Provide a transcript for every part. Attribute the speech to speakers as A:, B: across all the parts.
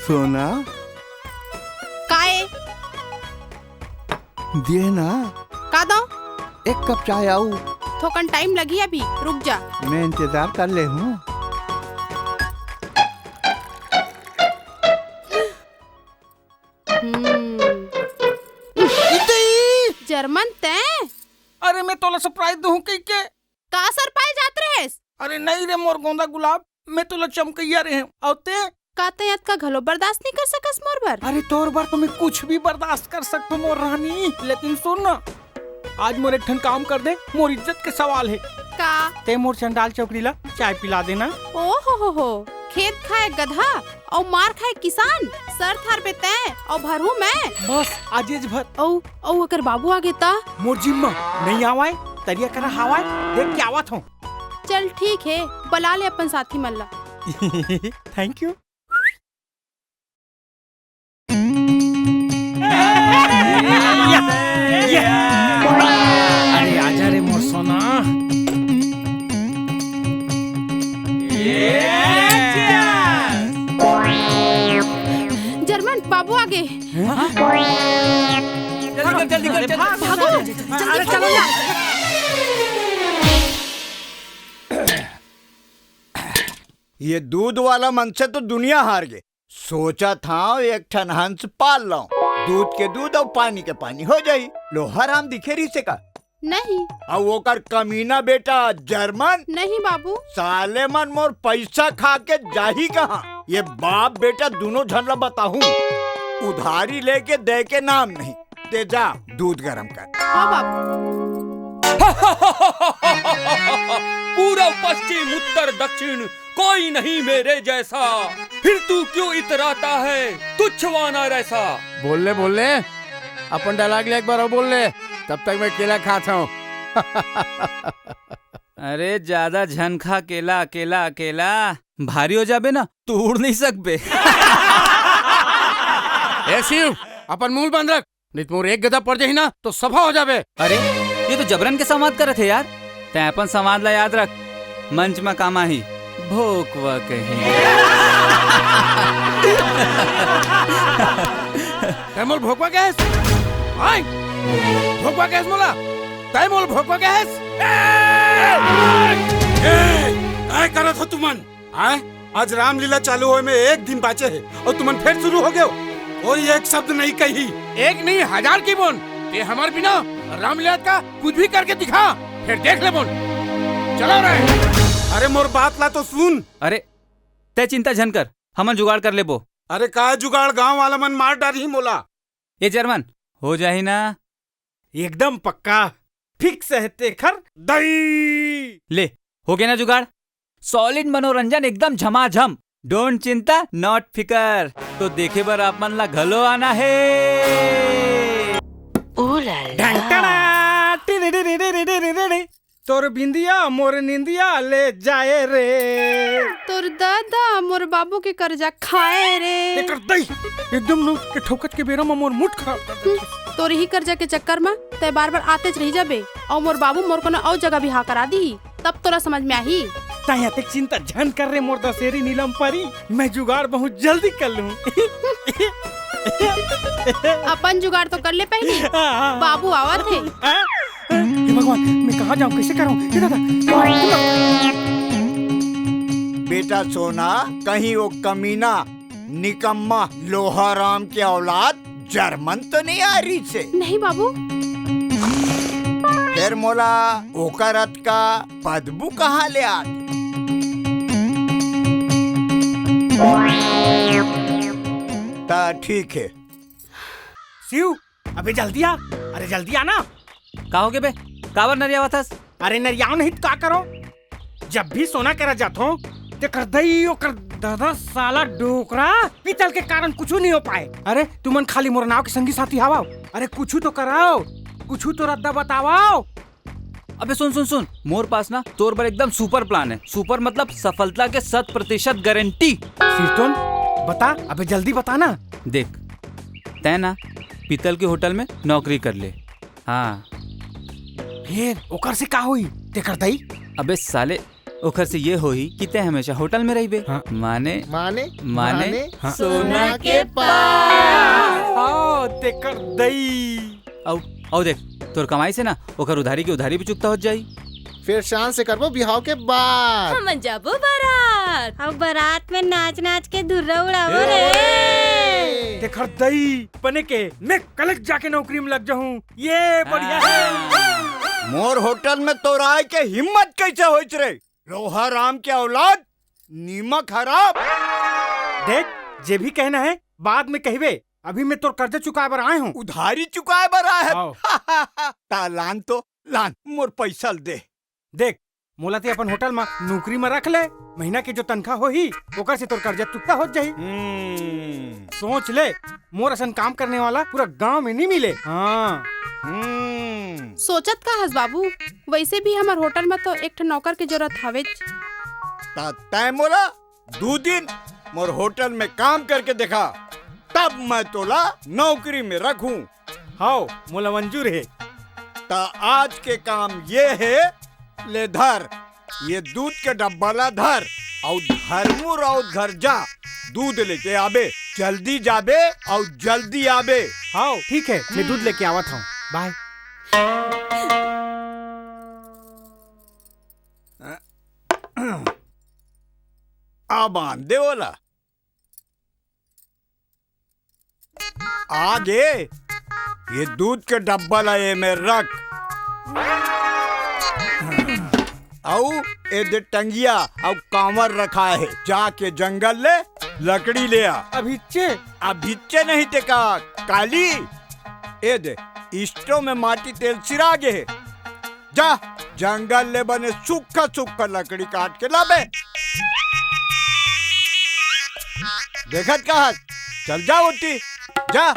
A: सोना
B: काय
A: दे ना,
B: का दो?
A: एक कप चाय आऊ।
B: थोकन टाइम लगी अभी, रुक जा।
A: मैं इंतजार कर ले हूँ।
B: जर्मन तय?
C: अरे मैं तोला सरप्राइज दूं के
B: का सरप्राइज जात रहेस?
C: अरे नहीं रे मोर गोंदा गुलाब, मैं तोला चमकैया रहे औते।
B: काते याद का घलो बर्दाश्त नहीं कर सकस मोर बर?
C: अरे तोर बार तो मैं कुछ भी बर्दाश्त कर सकता मोर रानी, लेकिन सुन ना, आज मोर एक ठन काम कर दे, मोर इज्जत के सवाल है।
B: का?
C: ते मोर चंडाल चौकड़ी ला चाय पिला देना।
B: ओ हो, खेत खाए गधा और मार खाए किसान, सर थार पे तय और भरू मैं।
C: बस आजेज भर।
B: औ अगर बाबू आगे ता?
C: मोर जिम्मा नहीं आवाए, तरिया कर हवाए, देख के आवत हूँ।
B: चल ठीक है, बुला ले अपन साथी मल्ला।
C: Thank you. अरे आजा रे मोर सोना।
B: जर्मन बाबू आगे।
C: जल्दी कर
B: भागो, जल्दी चलो ना।
A: ये दूध वाला मन से तो दुनिया हार गई। सोचा था एक ठन हंस पाल लाऊं, दूध के दूध और पानी के पानी हो जाई। लोहर हम दिखे रही से का
B: नहीं।
A: और वो कर कमीना बेटा जर्मन
B: नहीं बाबू।
A: साले मन मोर पैसा खा के जाही कहाँ। ये बाप बेटा दोनों झनला बताऊं, उधारी लेके दे के नाम नहीं। ते जा दूध गरम कर।
B: हाँ बाबू।
D: पूरब पश्चिम उत्तर दक्षिण कोई नहीं मेरे जैसा, फिर तू क्यों इतराता है तुच्छवाना रैसा।
E: बोल ले अपन डायलॉग ले एक बार और बोल ले, तब तक मैं केला खाता हूँ।
F: अरे ज्यादा झनखा केला अकेला अकेला भारी हो जाबे ना, तू उड़ नहीं सकबे।
E: ए शिव, अपन मूल बंद रख, नहीं तो मोर एक गदा पड़ जाही ना तो सफा हो जाबे।
F: अरे ये तो जबरन के संवाद करत है यार। तै अपन संवाद ला याद रख, मंच में कामा ही भोकवा कहीं।
E: तै मोल भोकवा गैस आय भोकवा गैस मोला, तै मोल भोकवा गैस।
G: काय करत हो तुमन? आय आज रामलीला चालू होए में एक दिन बाचे है और तुमन फिर शुरू हो गए। कोई एक शब्द नहीं कही।
E: एक नहीं हजार की बोन, ये हमार बिना रामलीला का कुछ भी करके दिखा, फिर देख ले बोन। चलो रे।
G: अरे मोर बात ला तो सुन।
F: अरे तै चिंता झन कर, हमन जुगाड़ कर ले बो।
G: अरे का जुगाड़, गांव वाला मन मार डारी मोला।
F: ये जर्मन हो जाही ना?
C: एकदम पक्का, फिक्स है तेखर दई।
F: ले हो गया ना जुगाड़। सॉलिड मनोरंजन एकदम झमाझम, डोंट चिंता नॉट फिकर। तो देखे बर आप मन ला घलो आना है।
C: तोर बिंदिया मोर निंदिया ले जाए रे,
B: तोर दादा मोर बाबू के कर्जा खाए रे।
C: एकदम नो के ठोकत के बेरा में मोर मुठ खराब कर दे।
B: तोर ही कर्जा के चक्कर में ते बार बार आते रही जाबे और मोर बाबू मोर को ना और जगह भी हाँ करा दी, तब तोरा समझ में आही।
C: ताया तक चिंता झन कर रे मोर दशेरी नीलम परी, मैं जुगाड़ बहुत जल्दी कर लूं।
B: अपन जुगाड़ तो कर ले पहले, बाबू आवत है।
C: हे भगवान, मैं कहाँ जाऊँ, कैसे करूँ?
A: बेटा सोना, कहीं वो कमीना निकम्मा लोहाराम के औलाद जर्मन तो नहीं आ रही से?
B: नहीं बाबू।
A: फिर मोला ओकरत का बदबू कहाँ ले आ? ता ठीक है।
C: शिव अबे जल्दी आ, अरे जल्दी आना।
F: का हो गए बे, कावर नरिया वथस?
C: अरे नरियाव नहीं तो का करो, जब भी सोना करा जातो ते कर दई ओ कर दादा साला डोकरा पीतल के कारण कुछ नहीं हो पाए। अरे तुमन खाली मोर नाव के संगी साथी हवाओ, अरे कुछ तो कराओ, कुछ तो रद्दा बतावाओ।
F: अबे सुन, मोर पास ना तोर पर एकदम सुपर प्लान है। सुपर मतलब सफलता के 100% गारंटी।
C: सिरतोन बता, अबे जल्दी बता ना।
F: देख तय ना पीतल के होटल में नौकरी कर ले। हाँ
C: फिर ओकर से का हुई ते कर दई?
F: अबे साले ओखर से ये होई कि तय हमेशा होटल में रहिबे।
C: हाँ।
F: माने
H: माने
F: माने
C: हाँ।
F: सोना
H: के पास।
C: आओ ते कर दई।
F: औ देख तोर कमाई से ना ओकर उधारी की उधारी भी चुकता हो जाई।
H: फिर शान से करबो बिहाव के बाद।
I: हम जाबो बारात। अब बारात में नाच नाच के धुर्रा उड़ावो रे।
C: ते कर दई पने के मैं कल जाके नौकरी में लग जाऊं। ये बढ़िया है।
A: मोर होटल में तो राय के हिम्मत कैसे होइच रे? लोहा राम के औलाद, नीमक हराम।
C: देख जे भी कहना है बाद में कहबे। अभी मैं तोर कर्जा चुकाए बर आए हूँ।
A: उधारी चुकाए बर आए
C: आओ।
A: है। तालान तो लान मोर पैसा दे।
C: देख मोला ते अपन होटल में नौकरी में रख ले। महीना की जो तनख्वाह होही ओकर से तोर कर्जा चुकता हो जाही। सोच ले मोर असन काम करने वाला पूरा गांव में नहीं मिले। हाँ
B: सोचत का हस बाबू, वैसे भी हमार होटल में तो एक ठो नौकर की जरूरत हवे।
A: तय मोला 2 दिन मोर होटल में काम करके देखा, तब मैं तोला नौकरी में रखूं।
C: हाओ मोला मंजूर है।
A: ता आज के काम ये है, ले धर ये दूध के डब्बा ला धर और धर्मू राउत घर जा, दूध लेके आबे। जल्दी जाबे और जल्दी आबे।
C: हाओ ठीक है, मैं दूध लेके आवत हूँ। बाय।
A: अब आंदे वाला आगे ये दूध के डब्बा लाए में रख। औ ए दे टंगिया और कांवर रखा है, जाके जंगल ले लकड़ी ले आ। अभिच्चे नहीं ते का काली ए दे स्टोव में माटी तेल चिरागे है, जा जंगल ले बने सूखा सूखा लकड़ी काट के लाबे। देखत कहा चल जा उठी जा।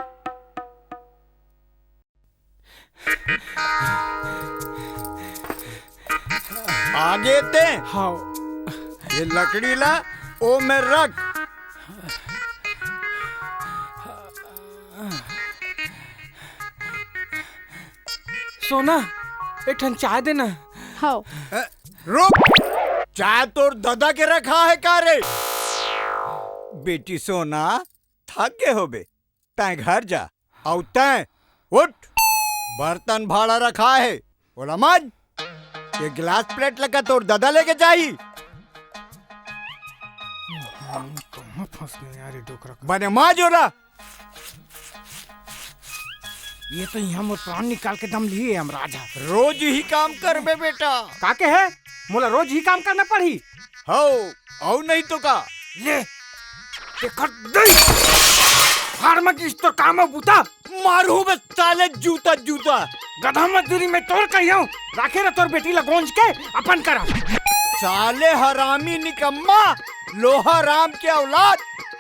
A: आगे ते
C: हाओ
A: ये लकड़ी ला ओ में रख।
C: सोना एक ठन चाय देना।
B: हाँ
A: रुक, चाय तोर दादा के रखा है का रे? बेटी सोना थक गए हो बे, तय घर जा और तय उठ। बर्तन भाड़ा रखा है, बोला माज। ये गिलास प्लेट लगा तोर दादा लेके जाई। बने माज होला।
C: ये तो यहाँ मोर प्राण निकाल के दम लिए हम राजा।
A: रोज ही काम कर बे बेटा।
C: काके है मोला रोज ही काम करना पड़ी।
A: हो औ नहीं तो का
C: ले ते कर दे। फार्मा की इस तो काम बूता
A: मारू बे साले जूता जूता।
C: गधा मजदूरी में तोड़ कहियो राखे रे तोर बेटी ला गोंज के अपन करा।
A: साले हरामी निकम्मा, लोहा राम के औलाद,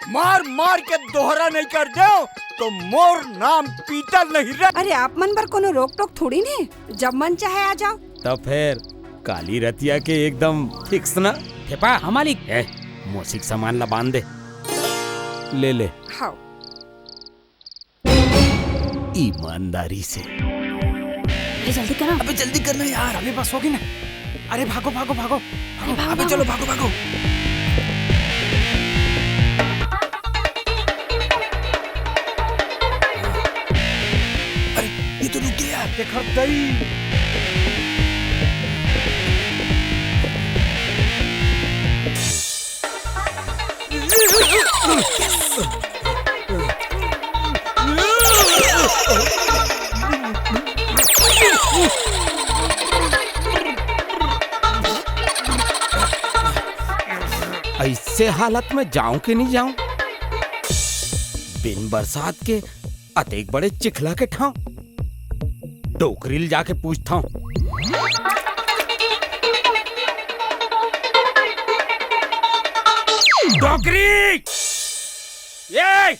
A: मार मार के दोहरा नहीं कर दो तो मोर नाम पीतल नहीं रह।
J: अरे आप मन पर कोनो रोक टोक थोड़ी नहीं, जब मन चाहे आ जाओ।
E: तब फिर काली रतिया के एकदम फिक्स ना।
C: ठेपा हमारी
E: मोसिक सामान ला बांध दे। ले
J: हाँ
E: ईमानदारी से।
I: जल्दी करो।
E: अबे जल्दी करना यार।
C: अभी बस होगी ना। अरे भागो भागो भागो,
E: अबे चलो भागो भागो। अरे ये तो रुक गया।
C: देखो दई।
E: ऐसे हालत में जाऊं कि नहीं जाऊं? बिन बरसात के अतेक बड़े चिखला के ठाव डोकरील जाके पूछता हूं।
C: डोकरी ये